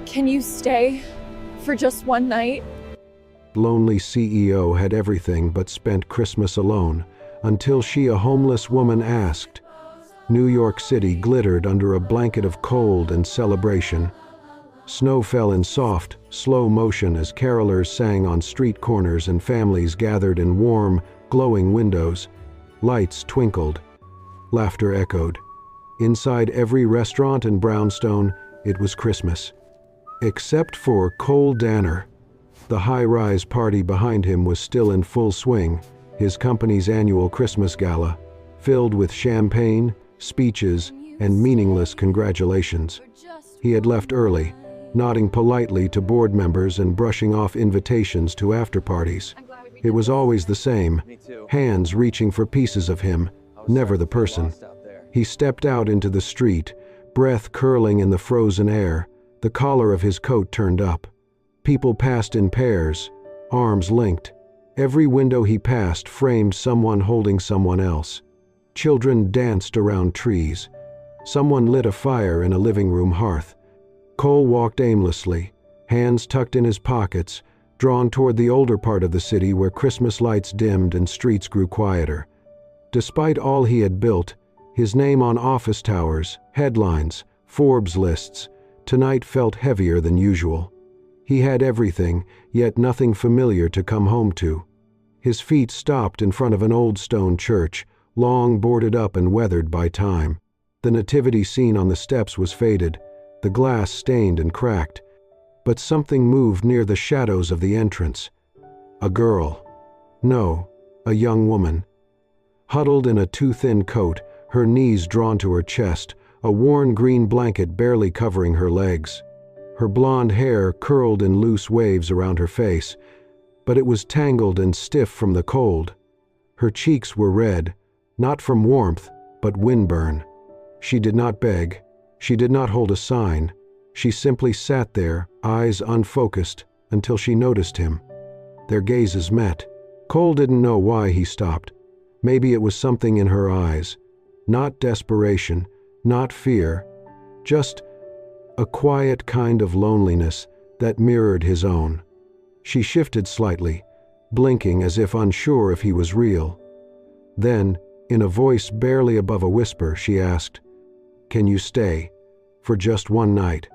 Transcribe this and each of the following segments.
Can you stay for just one night? Lonely CEO had everything but spent Christmas alone, until she, a homeless woman, asked. New York City glittered under a blanket of cold and celebration. Snow fell in soft, slow motion as carolers sang on street corners and families gathered in warm, glowing windows. Lights twinkled. Laughter echoed. Inside every restaurant in Brownstone, it was Christmas. Except for Cole Danner. The high-rise party behind him was still in full swing, his company's annual Christmas gala, filled with champagne, speeches, and meaningless congratulations. He had left early, nodding politely to board members and brushing off invitations to after-parties. It was always the same, hands reaching for pieces of him, never the person. He stepped out into the street, breath curling in the frozen air, the collar of his coat turned up. People passed in pairs, arms linked. Every window he passed framed someone holding someone else. Children danced around trees. Someone lit a fire in a living room hearth. Cole walked aimlessly, hands tucked in his pockets, drawn toward the older part of the city where Christmas lights dimmed and streets grew quieter. Despite all he had built, his name on office towers, headlines, Forbes lists, tonight felt heavier than usual. He had everything, yet nothing familiar to come home to. His feet stopped in front of an old stone church, long boarded up and weathered by time. The nativity scene on the steps was faded, the glass stained and cracked. But something moved near the shadows of the entrance. A girl. No, a young woman. Huddled in a too-thin coat, her knees drawn to her chest, a worn green blanket barely covering her legs. Her blonde hair curled in loose waves around her face, but it was tangled and stiff from the cold. Her cheeks were red, not from warmth, but windburn. She did not beg. She did not hold a sign. She simply sat there, eyes unfocused, until she noticed him. Their gazes met. Cole didn't know why he stopped. Maybe it was something in her eyes. Not desperation, not fear, just a quiet kind of loneliness that mirrored his own. She shifted slightly, blinking as if unsure if he was real. Then, in a voice barely above a whisper, she asked, "Can you stay? For just one night?"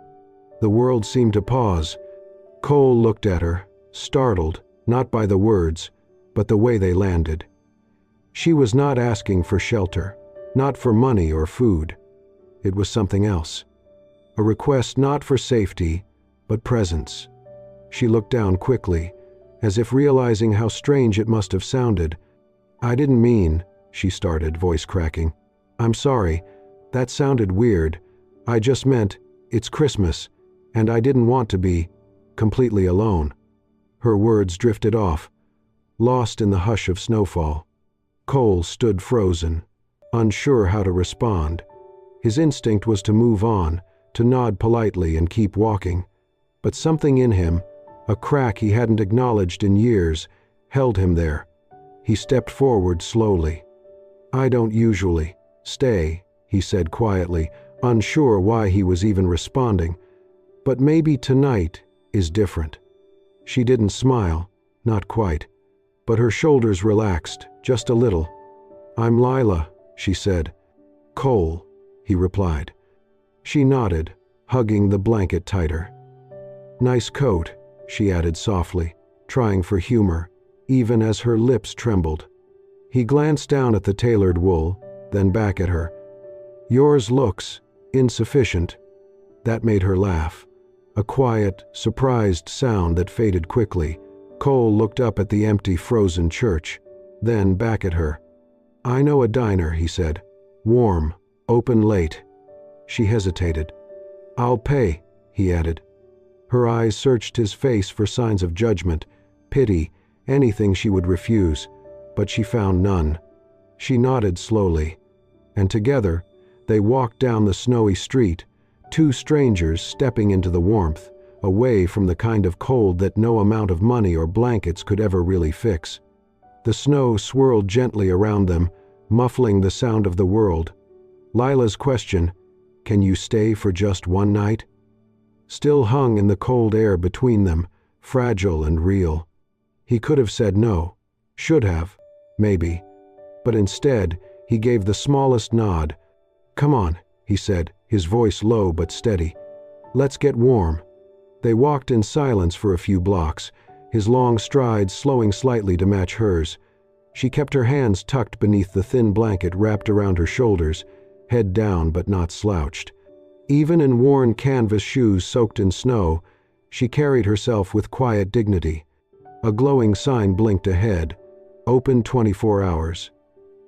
The world seemed to pause. Cole looked at her, startled, not by the words, but the way they landed. She was not asking for shelter, not for money or food. It was something else. A request not for safety, but presence. She looked down quickly, as if realizing how strange it must have sounded. "I didn't mean," she started, voice cracking. "I'm sorry, that sounded weird. I just meant, it's Christmas, and I didn't want to be completely alone." Her words drifted off, lost in the hush of snowfall. Cole stood frozen, unsure how to respond. His instinct was to move on, to nod politely and keep walking. But something in him, a crack he hadn't acknowledged in years, held him there. He stepped forward slowly. "I don't usually stay," he said quietly, unsure why he was even responding. "But maybe tonight is different." She didn't smile, not quite, but her shoulders relaxed, just a little. "I'm Lila," she said. "Cole," he replied. She nodded, hugging the blanket tighter. "Nice coat," she added softly, trying for humor, even as her lips trembled. He glanced down at the tailored wool, then back at her. "Yours looks insufficient." That made her laugh, a quiet, surprised sound that faded quickly. Cole looked up at the empty, frozen church, then back at her. "I know a diner," he said. "Warm, open late." She hesitated. "I'll pay," he added. Her eyes searched his face for signs of judgment, pity, anything she would refuse, but she found none. She nodded slowly, and together they walked down the snowy street, two strangers stepping into the warmth, away from the kind of cold that no amount of money or blankets could ever really fix. The snow swirled gently around them, muffling the sound of the world. Lila's question, "Can you stay for just one night?" still hung in the cold air between them, fragile and real. He could have said no, should have, maybe, but instead he gave the smallest nod. "Come on," he said, his voice low but steady. "Let's get warm." They walked in silence for a few blocks, his long strides slowing slightly to match hers. She kept her hands tucked beneath the thin blanket wrapped around her shoulders, head down but not slouched. Even in worn canvas shoes soaked in snow, she carried herself with quiet dignity. A glowing sign blinked ahead, open 24 hours.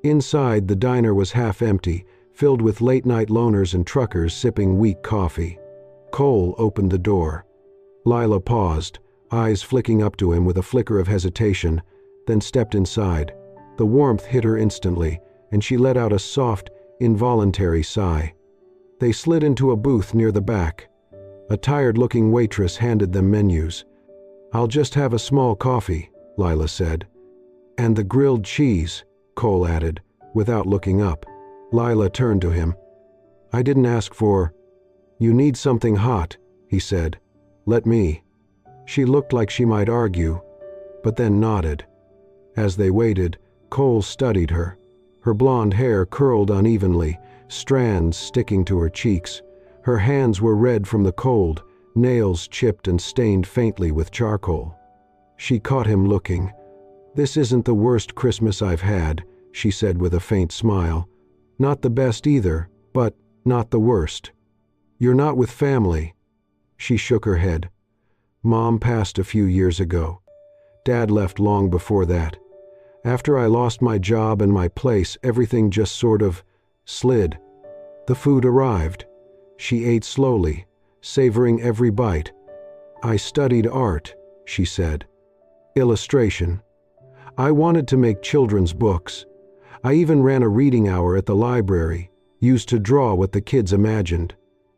Inside, the diner was half empty, filled with late-night loners and truckers sipping weak coffee. Cole opened the door. Lila paused, eyes flicking up to him with a flicker of hesitation, then stepped inside. The warmth hit her instantly, and she let out a soft, involuntary sigh. They slid into a booth near the back. A tired-looking waitress handed them menus. "I'll just have a small coffee," Lila said. "And the grilled cheese," Cole added, without looking up. Lila turned to him. "I didn't ask for—" "You need something hot," he said. "Let me." She looked like she might argue, but then nodded. As they waited, Cole studied her. Her blonde hair curled unevenly, strands sticking to her cheeks. Her hands were red from the cold, nails chipped and stained faintly with charcoal. She caught him looking. "This isn't the worst Christmas I've had," she said with a faint smile. "Not the best either, but not the worst." "You're not with family." She shook her head. "Mom passed a few years ago. Dad left long before that. After I lost my job and my place, everything just sort of slid." The food arrived. She ate slowly, savoring every bite. "I studied art," she said. "Illustration. I wanted to make children's books. I even ran a reading hour at the library, used to draw what the kids imagined.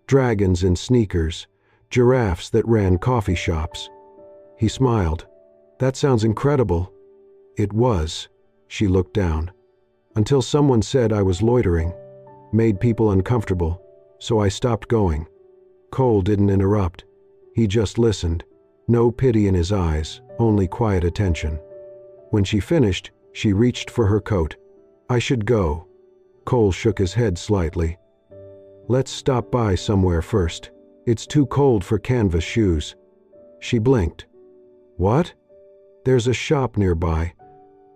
Dragons in sneakers, giraffes that ran coffee shops." He smiled. "That sounds incredible." "It was." She looked down. "Until someone said I was loitering. Made people uncomfortable, so I stopped going." Cole didn't interrupt. He just listened. No pity in his eyes, only quiet attention. When she finished, she reached for her coat. "I should go." Cole shook his head slightly. "Let's stop by somewhere first. It's too cold for canvas shoes." She blinked. "What?" "There's a shop nearby.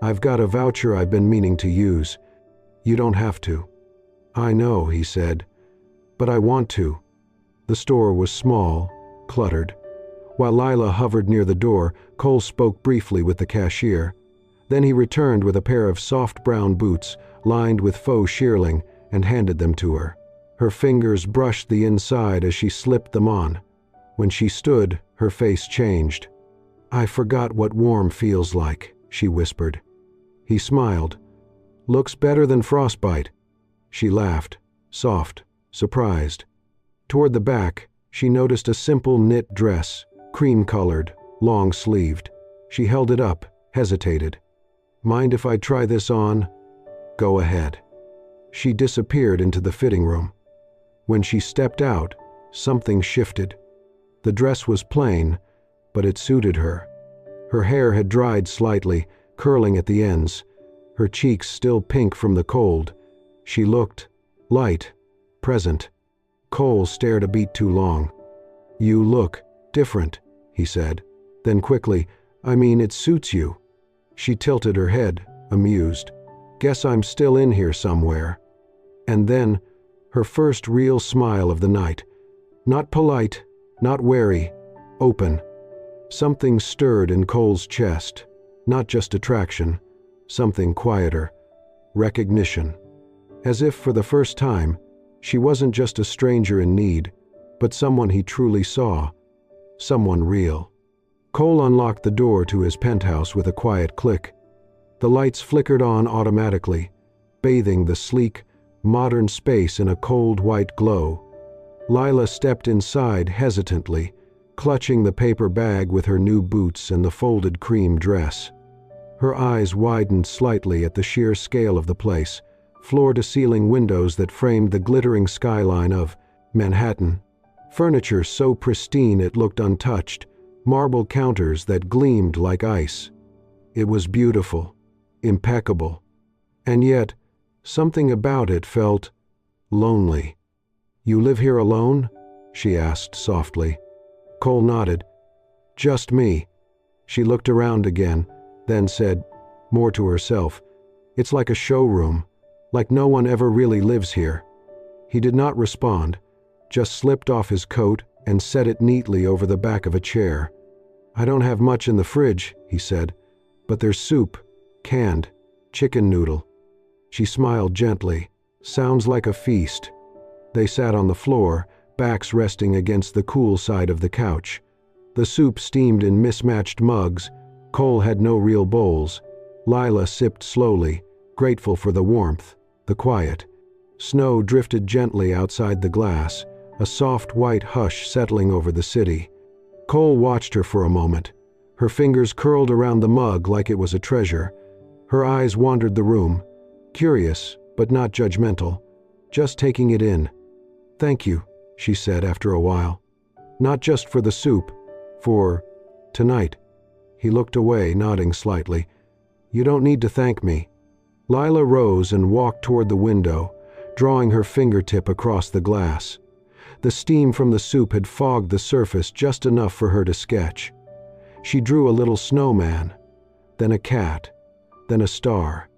I've got a voucher I've been meaning to use. You don't have to." "I know," he said, "but I want to." The store was small, cluttered. While Lila hovered near the door, Cole spoke briefly with the cashier. Then he returned with a pair of soft brown boots, lined with faux shearling, and handed them to her. Her fingers brushed the inside as she slipped them on. When she stood, her face changed. "I forgot what warm feels like," she whispered. He smiled. "Looks better than frostbite." She laughed, soft, surprised. Toward the back, she noticed a simple knit dress, cream-colored, long-sleeved. She held it up, hesitated. "Mind if I try this on?" "Go ahead." She disappeared into the fitting room. When she stepped out, something shifted. The dress was plain, but it suited her. Her hair had dried slightly, curling at the ends, her cheeks still pink from the cold. She looked light, present. Cole stared a beat too long. "You look different," he said. Then quickly, "I mean, it suits you." She tilted her head, amused. "Guess I'm still in here somewhere." And then, her first real smile of the night. Not polite, not wary, open. Something stirred in Cole's chest. Not just attraction, something quieter. Recognition. As if for the first time, she wasn't just a stranger in need, but someone he truly saw. Someone real. Cole unlocked the door to his penthouse with a quiet click. The lights flickered on automatically, bathing the sleek, modern space in a cold white glow. Lila stepped inside hesitantly, clutching the paper bag with her new boots and the folded cream dress. Her eyes widened slightly at the sheer scale of the place, floor-to-ceiling windows that framed the glittering skyline of Manhattan. Furniture so pristine it looked untouched, marble counters that gleamed like ice. It was beautiful, impeccable, and yet something about it felt lonely. "You live here alone?" she asked softly. Cole nodded. "Just me." She looked around again, then said, more to herself, "It's like a showroom, like no one ever really lives here." He did not respond, just slipped off his coat and set it neatly over the back of a chair. "I don't have much in the fridge," he said, "but there's soup, canned, chicken noodle." She smiled gently. "Sounds like a feast." They sat on the floor, backs resting against the cool side of the couch. The soup steamed in mismatched mugs. Cole had no real bowls. Lila sipped slowly, grateful for the warmth, the quiet. Snow drifted gently outside the glass, a soft white hush settling over the city. Cole watched her for a moment. Her fingers curled around the mug like it was a treasure. Her eyes wandered the room, curious but not judgmental, just taking it in. "Thank you," she said after a while. "Not just for the soup, for tonight." He looked away, nodding slightly. "You don't need to thank me." Lila rose and walked toward the window, drawing her fingertip across the glass. The steam from the soup had fogged the surface just enough for her to sketch. She drew a little snowman, then a cat, then a star.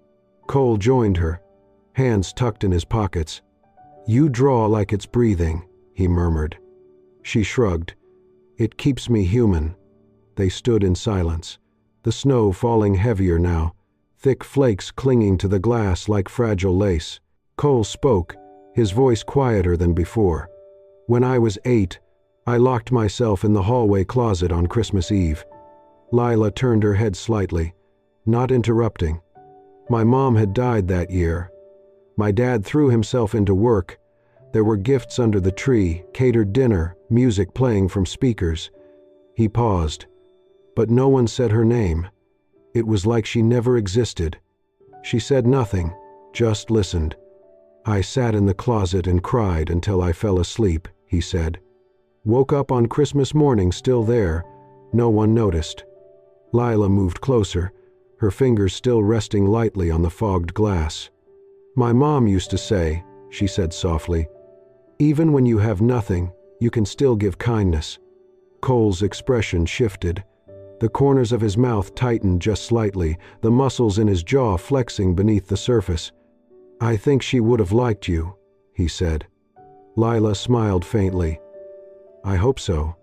Cole joined her, hands tucked in his pockets. "You draw like it's breathing," he murmured. She shrugged. "It keeps me human." They stood in silence, the snow falling heavier now, thick flakes clinging to the glass like fragile lace. Cole spoke, his voice quieter than before. "When I was 8, I locked myself in the hallway closet on Christmas Eve." Lila turned her head slightly, not interrupting. "My mom had died that year. My dad threw himself into work. There were gifts under the tree, catered dinner, music playing from speakers." He paused. But no one said her name. It was like she never existed. She said nothing, just listened. "I sat in the closet and cried until I fell asleep," he said. "Woke up on Christmas morning still there. No one noticed." Lila moved closer, her fingers still resting lightly on the fogged glass. "My mom used to say," she said softly, "even when you have nothing, you can still give kindness." Cole's expression shifted. The corners of his mouth tightened just slightly, the muscles in his jaw flexing beneath the surface. "I think she would have liked you," he said. Lila smiled faintly. "I hope so."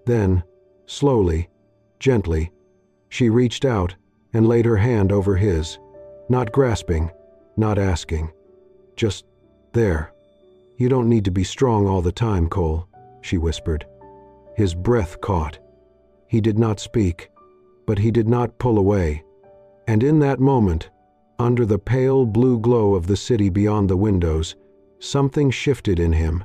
Then, slowly, gently, she reached out and laid her hand over his, not grasping, not asking. "Just there. You don't need to be strong all the time, Cole," she whispered. His breath caught. He did not speak, but he did not pull away. And in that moment, under the pale blue glow of the city beyond the windows, something shifted in him.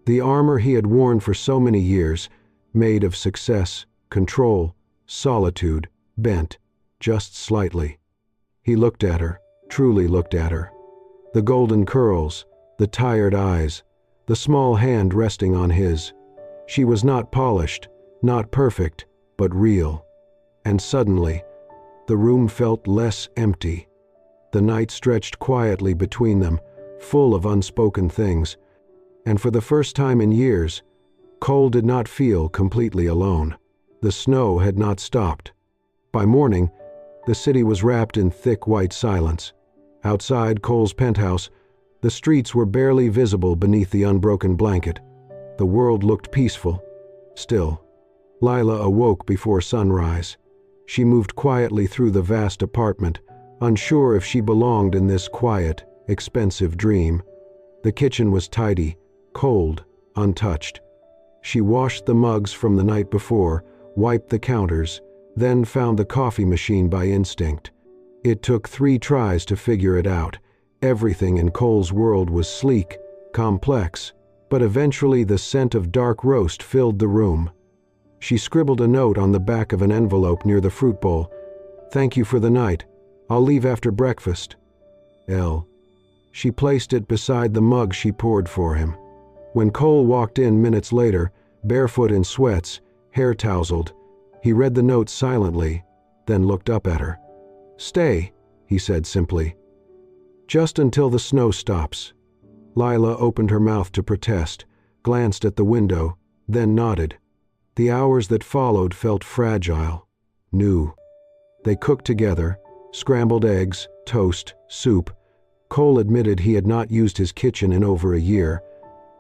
The armor he had worn for so many years, made of success, control, solitude, bent, just slightly. He looked at her, truly looked at her. The golden curls, the tired eyes, the small hand resting on his. She was not polished, not perfect, but real. And suddenly, the room felt less empty. The night stretched quietly between them, full of unspoken things. And for the first time in years, Cole did not feel completely alone. The snow had not stopped. By morning, the city was wrapped in thick white silence. Outside Cole's penthouse, the streets were barely visible beneath the unbroken blanket. The world looked peaceful, still. Lila awoke before sunrise. She moved quietly through the vast apartment, unsure if she belonged in this quiet, expensive dream. The kitchen was tidy, cold, untouched. She washed the mugs from the night before, wiped the counters, then found the coffee machine by instinct. It took 3 tries to figure it out. Everything in Cole's world was sleek, complex, but eventually the scent of dark roast filled the room. She scribbled a note on the back of an envelope near the fruit bowl. "Thank you for the night. I'll leave after breakfast. L." She placed it beside the mug she poured for him. When Cole walked in minutes later, barefoot in sweats, hair tousled, he read the note silently, then looked up at her. "Stay," he said simply. "Just until the snow stops." Lila opened her mouth to protest, glanced at the window, then nodded. The hours that followed felt fragile, new. They cooked together, scrambled eggs, toast, soup. Cole admitted he had not used his kitchen in over a year.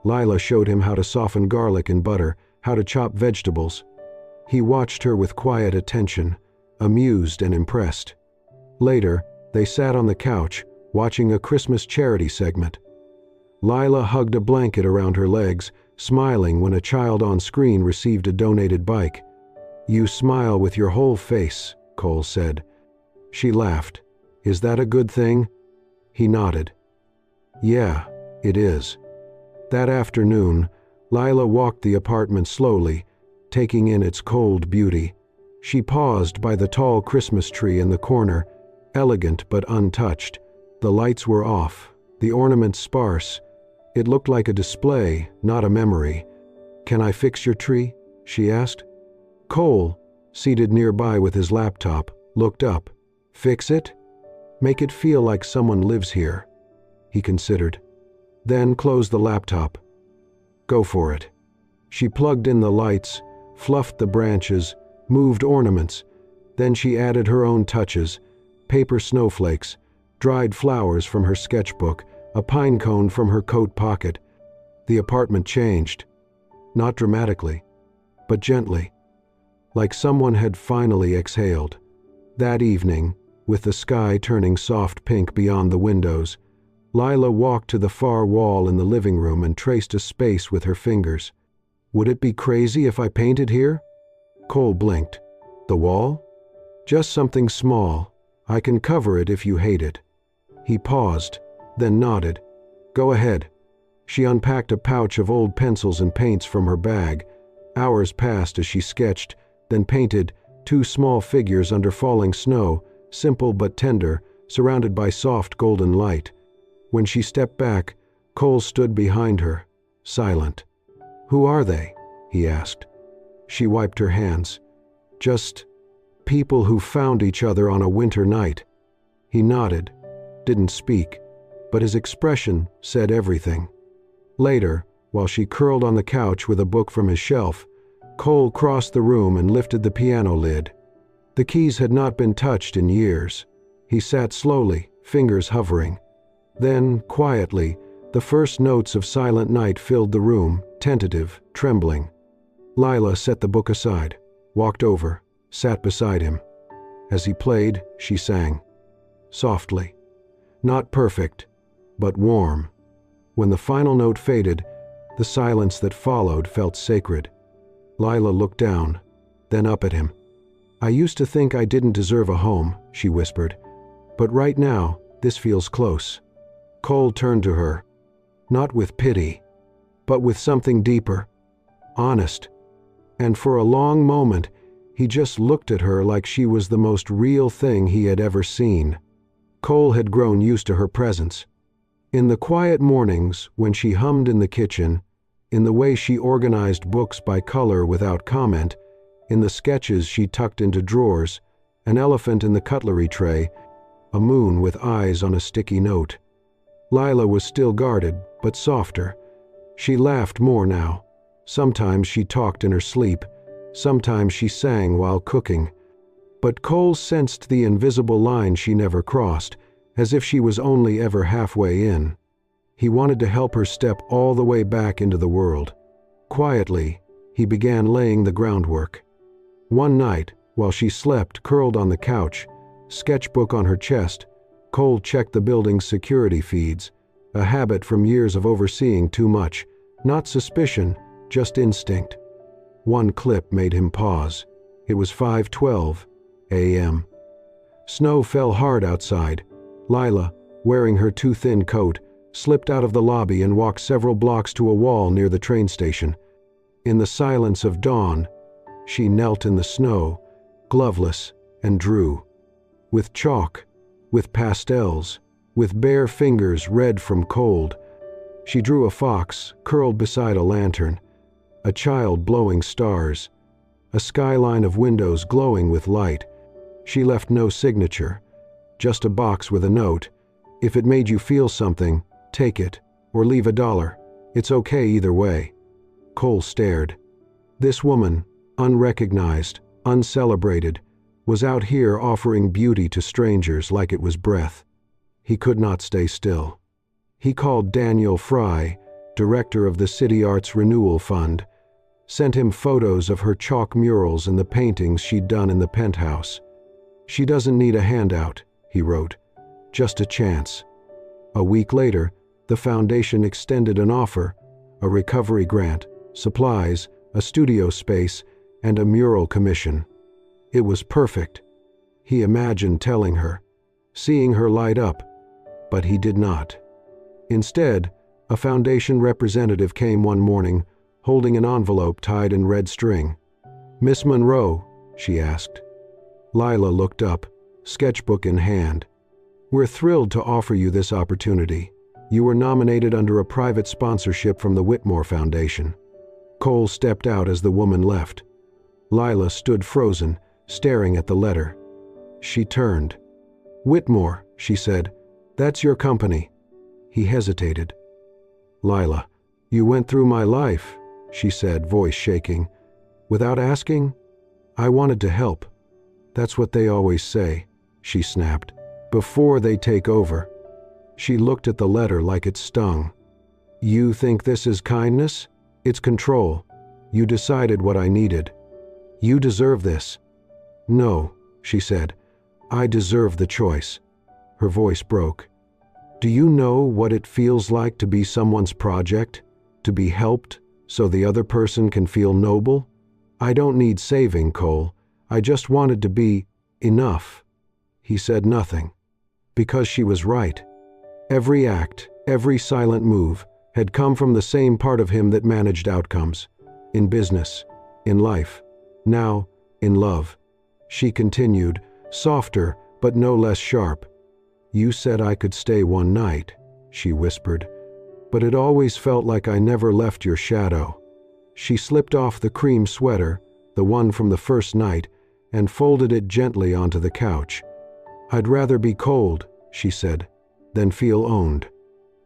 Lila showed him how to soften garlic in butter, how to chop vegetables. He watched her with quiet attention, amused and impressed. Later, they sat on the couch, watching a Christmas charity segment. Lila hugged a blanket around her legs, smiling when a child on screen received a donated bike. "You smile with your whole face," Cole said. She laughed. "Is that a good thing?" He nodded. "Yeah, it is." That afternoon, Lila walked the apartment slowly, taking in its cold beauty. She paused by the tall Christmas tree in the corner, elegant but untouched. The lights were off, the ornaments sparse. It looked like a display, not a memory. "Can I fix your tree?" she asked. Cole, seated nearby with his laptop, looked up. "Fix it? Make it feel like someone lives here," he considered. Then closed the laptop. "Go for it." She plugged in the lights, fluffed the branches, moved ornaments. Then she added her own touches: paper snowflakes, dried flowers from her sketchbook, a pine cone from her coat pocket. The apartment changed. Not dramatically, but gently, like someone had finally exhaled. That evening, with the sky turning soft pink beyond the windows, Lila walked to the far wall in the living room and traced a space with her fingers. "Would it be crazy if I painted here?" Cole blinked. "The wall?" "Just something small. I can cover it if you hate it." He paused, then nodded. "Go ahead." She unpacked a pouch of old pencils and paints from her bag. Hours passed as she sketched, then painted two small figures under falling snow, simple but tender, surrounded by soft golden light. When she stepped back, Cole stood behind her, silent. "Who are they?" he asked. She wiped her hands. "Just people who found each other on a winter night." He nodded, didn't speak, but his expression said everything. Later, while she curled on the couch with a book from his shelf, Cole crossed the room and lifted the piano lid. The keys had not been touched in years. He sat slowly, fingers hovering. Then, quietly, the first notes of Silent Night filled the room, tentative, trembling. Lila set the book aside, walked over, sat beside him. As he played, she sang. Softly. Not perfect, but warm. When the final note faded, the silence that followed felt sacred. Lila looked down, then up at him. "I used to think I didn't deserve a home," she whispered. "But right now, this feels close." Cole turned to her, not with pity, but with something deeper, honest. And for a long moment, he just looked at her like she was the most real thing he had ever seen. Cole had grown used to her presence. In the quiet mornings, when she hummed in the kitchen, in the way she organized books by color without comment, in the sketches she tucked into drawers, an elephant in the cutlery tray, a moon with eyes on a sticky note. Lila was still guarded, but softer. She laughed more now. Sometimes she talked in her sleep. Sometimes she sang while cooking. But Cole sensed the invisible line she never crossed, as if she was only ever halfway in. He wanted to help her step all the way back into the world. Quietly, he began laying the groundwork. One night, while she slept curled on the couch, sketchbook on her chest, Cole checked the building's security feeds, a habit from years of overseeing too much. Not suspicion, just instinct. One clip made him pause. It was 5:12 a.m. Snow fell hard outside. Lila, wearing her too thin coat, slipped out of the lobby and walked several blocks to a wall near the train station. In the silence of dawn, she knelt in the snow, gloveless, and drew. With chalk, with pastels, with bare fingers red from cold. She drew a fox curled beside a lantern, a child blowing stars, a skyline of windows glowing with light. She left no signature, just a box with a note. If it made you feel something, take it, or leave $1. It's okay either way. Cole stared. This woman, unrecognized, uncelebrated, was out here offering beauty to strangers like it was breath. He could not stay still. He called Daniel Fry, director of the City Arts Renewal Fund, sent him photos of her chalk murals and the paintings she'd done in the penthouse. "She doesn't need a handout," he wrote, "just a chance." A week later, the foundation extended an offer, a recovery grant, supplies, a studio space, and a mural commission. It was perfect. He imagined telling her, seeing her light up, but he did not. Instead, a foundation representative came one morning, holding an envelope tied in red string. "Miss Monroe?" she asked. Lila looked up, sketchbook in hand. "We're thrilled to offer you this opportunity. You were nominated under a private sponsorship from the Whitmore Foundation." Cole stepped out as the woman left. Lila stood frozen, staring at the letter. She turned. "Whitmore," she said, "that's your company." He hesitated. "Lila, you went through my life," she said, voice shaking. "Without asking? I wanted to help." "That's what they always say," she snapped, "before they take over." She looked at the letter like it stung. "You think this is kindness? It's control. You decided what I needed. You deserve this." "No," she said, "I deserve the choice." Her voice broke. "Do you know what it feels like to be someone's project? To be helped so the other person can feel noble? I don't need saving, Cole. I just wanted to be enough." He said nothing. Because she was right. Every act, every silent move, had come from the same part of him that managed outcomes. In business, in life, now in love. She continued, softer but no less sharp. "You said I could stay one night," she whispered, "but it always felt like I never left your shadow." She slipped off the cream sweater, the one from the first night, and folded it gently onto the couch. "I'd rather be cold," she said, "than feel owned."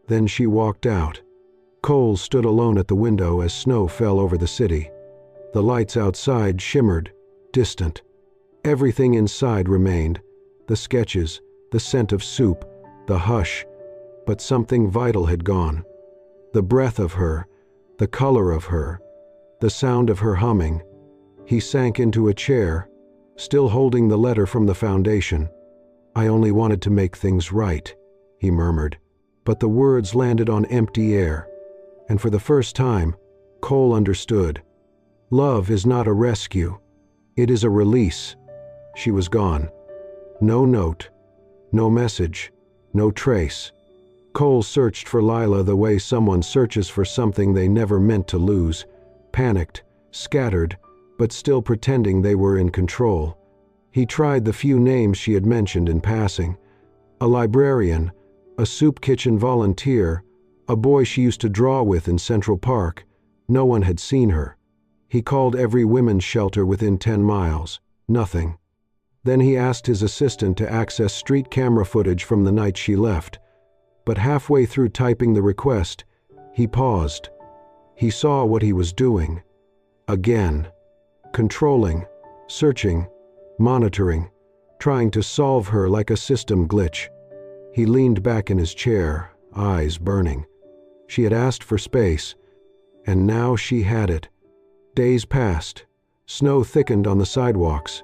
Then she walked out. Cole stood alone at the window as snow fell over the city. The lights outside shimmered, distant. Everything inside remained, the sketches, the scent of soup, the hush, but something vital had gone. The breath of her, the color of her, the sound of her humming. He sank into a chair, still holding the letter from the foundation. "I only wanted to make things right," he murmured, but the words landed on empty air. And for the first time, Cole understood. Love is not a rescue. It is a release. She was gone. No note, no message, no trace. Cole searched for Lila the way someone searches for something they never meant to lose, panicked, scattered, but still pretending they were in control. He tried the few names she had mentioned in passing. A librarian, a soup kitchen volunteer, a boy she used to draw with in Central Park. No one had seen her. He called every women's shelter within 10 miles. Nothing. Then he asked his assistant to access street camera footage from the night she left. But halfway through typing the request, he paused. He saw what he was doing. Again. Controlling, searching, monitoring, trying to solve her like a system glitch. He leaned back in his chair, eyes burning. She had asked for space, and now she had it. Days passed. Snow thickened on the sidewalks.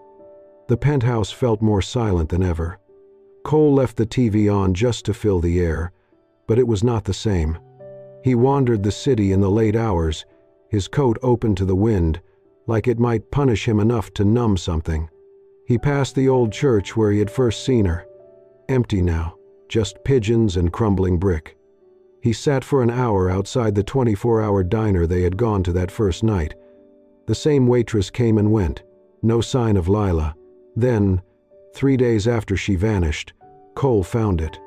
The penthouse felt more silent than ever. Cole left the TV on just to fill the air, but it was not the same. He wandered the city in the late hours, his coat open to the wind, like it might punish him enough to numb something. He passed the old church where he had first seen her. Empty now, just pigeons and crumbling brick. He sat for an hour outside the 24-hour diner they had gone to that first night. The same waitress came and went, no sign of Lila. Then, 3 days after she vanished, Cole found it.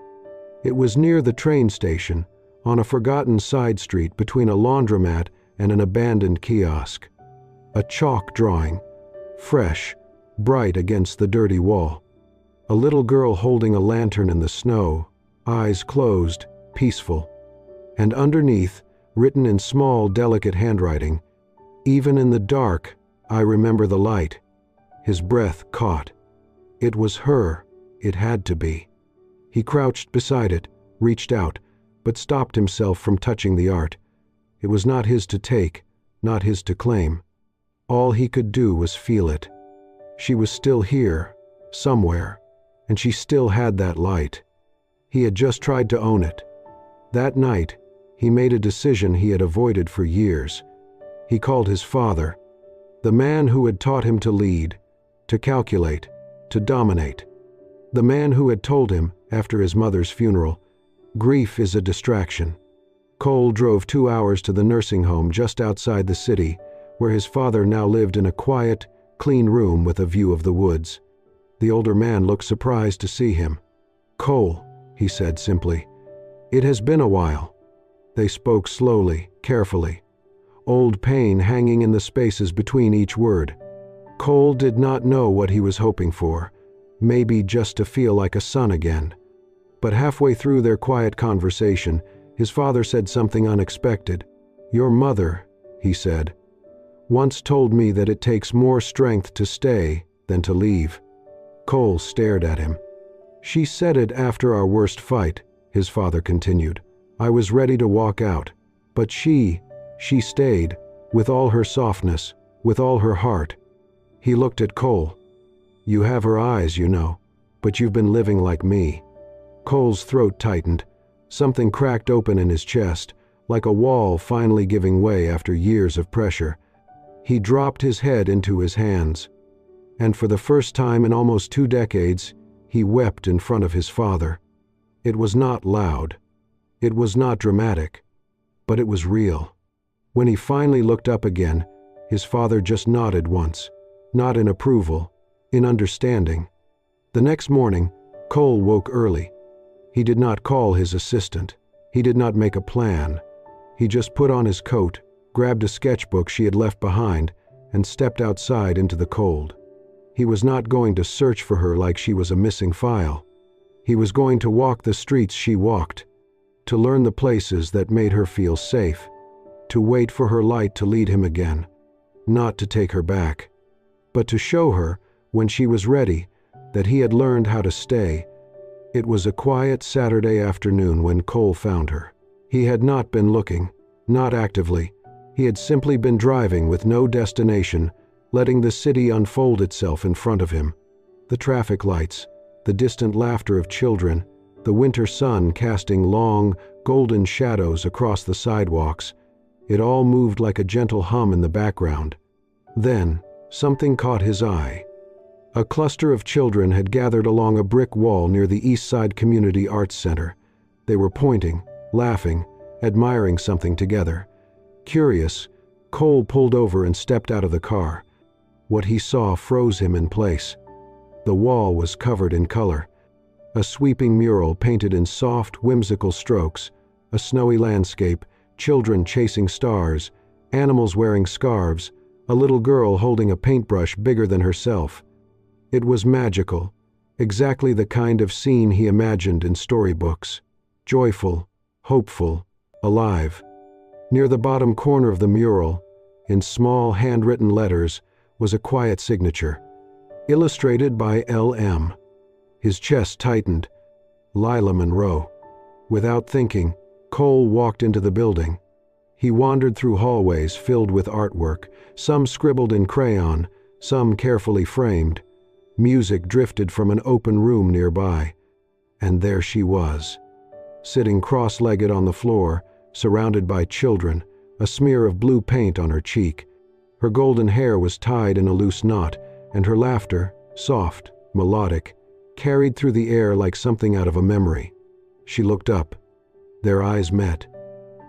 It was near the train station, on a forgotten side street between a laundromat and an abandoned kiosk. A chalk drawing, fresh, bright against the dirty wall. A little girl holding a lantern in the snow, eyes closed, peaceful. And underneath, written in small, delicate handwriting, "Even in the dark, I remember the light." His breath caught. It was her. It had to be. He crouched beside it, reached out, but stopped himself from touching the art. It was not his to take, not his to claim. All he could do was feel it. She was still here, somewhere, and she still had that light. He had just tried to own it. That night, he made a decision he had avoided for years. He called his father, the man who had taught him to lead, to calculate, to dominate. The man who had told him, after his mother's funeral, grief is a distraction. Cole drove 2 hours to the nursing home just outside the city, where his father now lived in a quiet, clean room with a view of the woods. The older man looked surprised to see him. "Cole," he said simply, "it has been a while." They spoke slowly, carefully, old pain hanging in the spaces between each word. Cole did not know what he was hoping for, maybe just to feel like a son again. But halfway through their quiet conversation, his father said something unexpected. "Your mother," he said, "once told me that it takes more strength to stay than to leave." Cole stared at him. "She said it after our worst fight," his father continued. "I was ready to walk out, but she stayed, with all her softness, with all her heart." He looked at Cole. "You have her eyes, you know, but you've been living like me." Cole's throat tightened. Something cracked open in his chest, like a wall finally giving way after years of pressure. He dropped his head into his hands. And for the first time in almost 2 decades, he wept in front of his father. It was not loud. It was not dramatic. But it was real. When he finally looked up again, his father just nodded once, not in approval, in understanding. The next morning, Cole woke early. He did not call his assistant. He did not make a plan. He just put on his coat, grabbed a sketchbook she had left behind, and stepped outside into the cold. He was not going to search for her like she was a missing file. He was going to walk the streets she walked, to learn the places that made her feel safe, to wait for her light to lead him again, not to take her back, but to show her, when she was ready, that he had learned how to stay. It was a quiet Saturday afternoon when Cole found her. He had not been looking, not actively. He had simply been driving with no destination, letting the city unfold itself in front of him. The traffic lights, the distant laughter of children, the winter sun casting long, golden shadows across the sidewalks. It all moved like a gentle hum in the background. Then, something caught his eye. A cluster of children had gathered along a brick wall near the East Side Community Arts Center. They were pointing, laughing, admiring something together. Curious, Cole pulled over and stepped out of the car. What he saw froze him in place. The wall was covered in color. A sweeping mural painted in soft, whimsical strokes, a snowy landscape, children chasing stars, animals wearing scarves, a little girl holding a paintbrush bigger than herself. It was magical, exactly the kind of scene he imagined in storybooks. Joyful, hopeful, alive. Near the bottom corner of the mural, in small handwritten letters, was a quiet signature. Illustrated by L.M. His chest tightened. Lila Monroe. Without thinking, Cole walked into the building. He wandered through hallways filled with artwork, some scribbled in crayon, some carefully framed. Music drifted from an open room nearby. And there she was, sitting cross-legged on the floor, surrounded by children, a smear of blue paint on her cheek. Her golden hair was tied in a loose knot, and her laughter, soft, melodic, carried through the air like something out of a memory. She looked up. Their eyes met.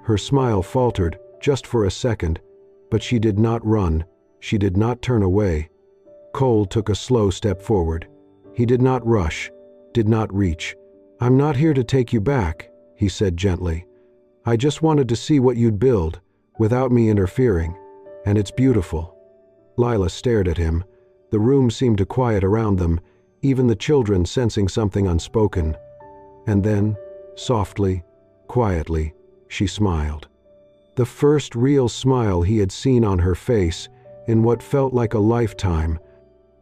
Her smile faltered, just for a second, but she did not run, she did not turn away. Cole took a slow step forward. He did not rush, did not reach. "I'm not here to take you back," he said gently. I just wanted to see what you'd build, without me interfering, and it's beautiful." Lila stared at him. The room seemed to quiet around them, even the children sensing something unspoken. And then, softly, quietly, she smiled. The first real smile he had seen on her face in what felt like a lifetime.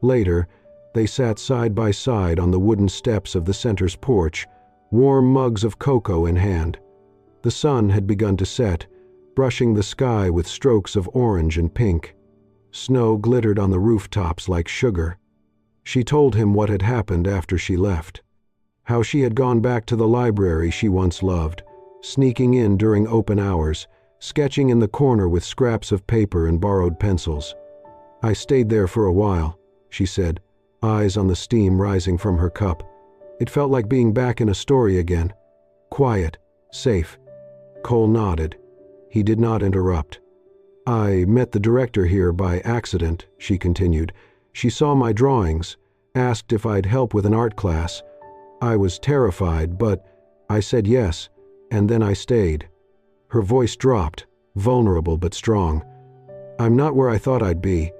Later, they sat side by side on the wooden steps of the center's porch, warm mugs of cocoa in hand. The sun had begun to set, brushing the sky with strokes of orange and pink. Snow glittered on the rooftops like sugar. She told him what had happened after she left. How she had gone back to the library she once loved, sneaking in during open hours, sketching in the corner with scraps of paper and borrowed pencils. "I stayed there for a while," she said, eyes on the steam rising from her cup. It felt like being back in a story again. Quiet, safe. Cole nodded. He did not interrupt. "I met the director here by accident," she continued. "She saw my drawings, asked if I'd help with an art class. I was terrified, but I said yes, and then I stayed." Her voice dropped, vulnerable but strong. "I'm not where I thought I'd be,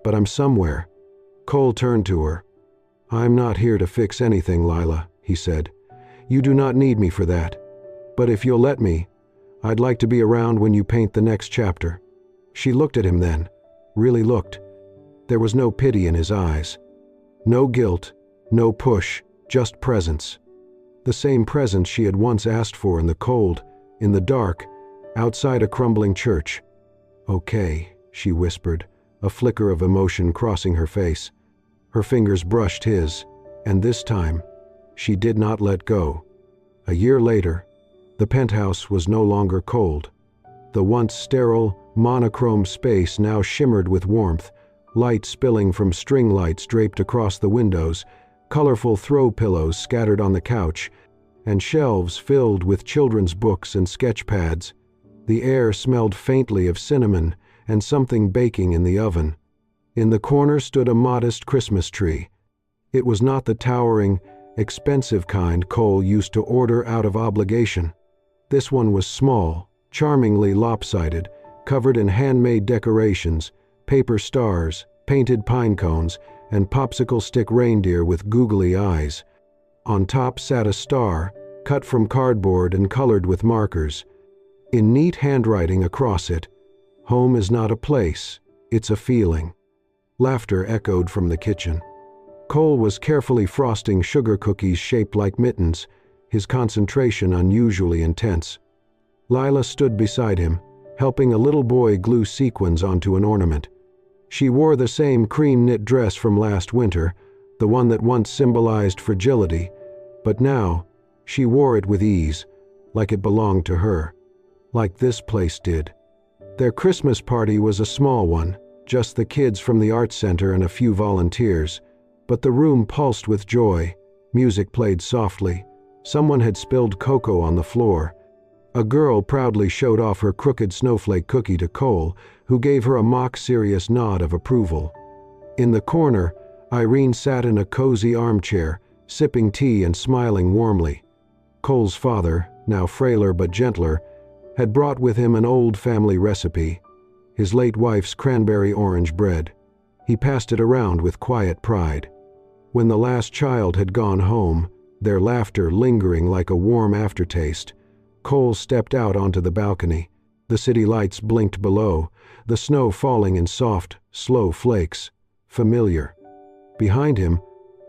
but I'm somewhere." Cole turned to her. "I'm not here to fix anything, Lila," he said. "You do not need me for that. But if you'll let me, I'd like to be around when you paint the next chapter." She looked at him then, really looked. There was no pity in his eyes. No guilt, no push, just presence. The same presence she had once asked for in the cold, in the dark, outside a crumbling church. "Okay," she whispered, a flicker of emotion crossing her face. Her fingers brushed his, and this time, she did not let go. A year later, the penthouse was no longer cold. The once sterile, monochrome space now shimmered with warmth, light spilling from string lights draped across the windows, colorful throw pillows scattered on the couch, and shelves filled with children's books and sketch pads. The air smelled faintly of cinnamon and something baking in the oven. In the corner stood a modest Christmas tree. It was not the towering, expensive kind Cole used to order out of obligation. This one was small, charmingly lopsided, covered in handmade decorations, paper stars, painted pine cones, and popsicle stick reindeer with googly eyes. On top sat a star, cut from cardboard and colored with markers. In neat handwriting across it, "Home is not a place, it's a feeling." Laughter echoed from the kitchen. Cole was carefully frosting sugar cookies shaped like mittens, his concentration unusually intense. Lila stood beside him, helping a little boy glue sequins onto an ornament. She wore the same cream-knit dress from last winter, the one that once symbolized fragility, but now she wore it with ease, like it belonged to her, like this place did. Their Christmas party was a small one, just the kids from the art center and a few volunteers, but the room pulsed with joy. Music played softly. Someone had spilled cocoa on the floor. A girl proudly showed off her crooked snowflake cookie to Cole, who gave her a mock-serious nod of approval. In the corner, Irene sat in a cozy armchair, sipping tea and smiling warmly. Cole's father, now frailer but gentler, had brought with him an old family recipe, his late wife's cranberry orange bread. He passed it around with quiet pride. When the last child had gone home, their laughter lingering like a warm aftertaste, Cole stepped out onto the balcony. The city lights blinked below, the snow falling in soft, slow flakes, familiar. Behind him,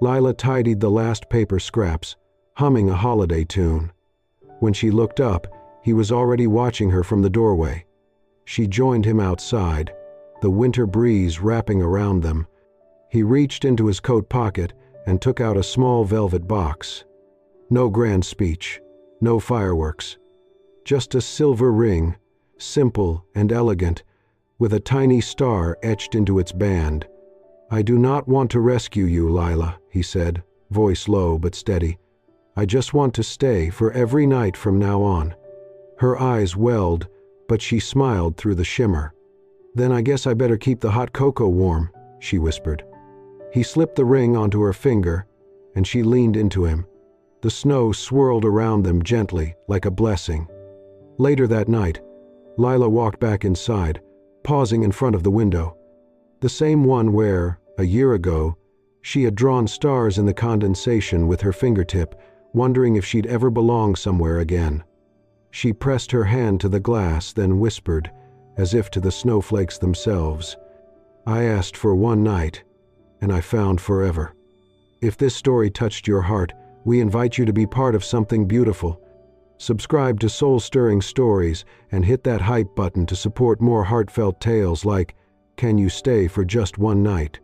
Lila tidied the last paper scraps, humming a holiday tune. When she looked up, he was already watching her from the doorway. She joined him outside, the winter breeze wrapping around them. He reached into his coat pocket and took out a small velvet box. No grand speech, no fireworks. Just a silver ring, simple and elegant, with a tiny star etched into its band. "I do not want to rescue you, Lila," he said, voice low but steady. "I just want to stay for every night from now on." Her eyes welled, but she smiled through the shimmer. "Then I guess I better keep the hot cocoa warm," she whispered. He slipped the ring onto her finger, and she leaned into him. The snow swirled around them gently, like a blessing. Later that night, Lila walked back inside, pausing in front of the window. The same one where, a year ago, she had drawn stars in the condensation with her fingertip, wondering if she'd ever belong somewhere again. She pressed her hand to the glass, then whispered, as if to the snowflakes themselves, "I asked for one night, and I found forever." If this story touched your heart, we invite you to be part of something beautiful. Subscribe to Soul-Stirring Stories and hit that hype button to support more heartfelt tales like Can You Stay for Just One Night?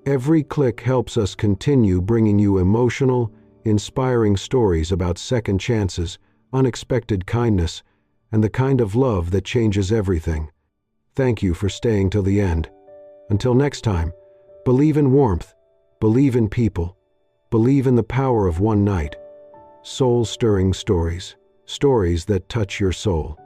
Every click helps us continue bringing you emotional, inspiring stories about second chances, unexpected kindness, and the kind of love that changes everything. Thank you for staying till the end. Until next time, believe in warmth, believe in people, believe in the power of one night. Soul-Stirring Stories, stories that touch your soul.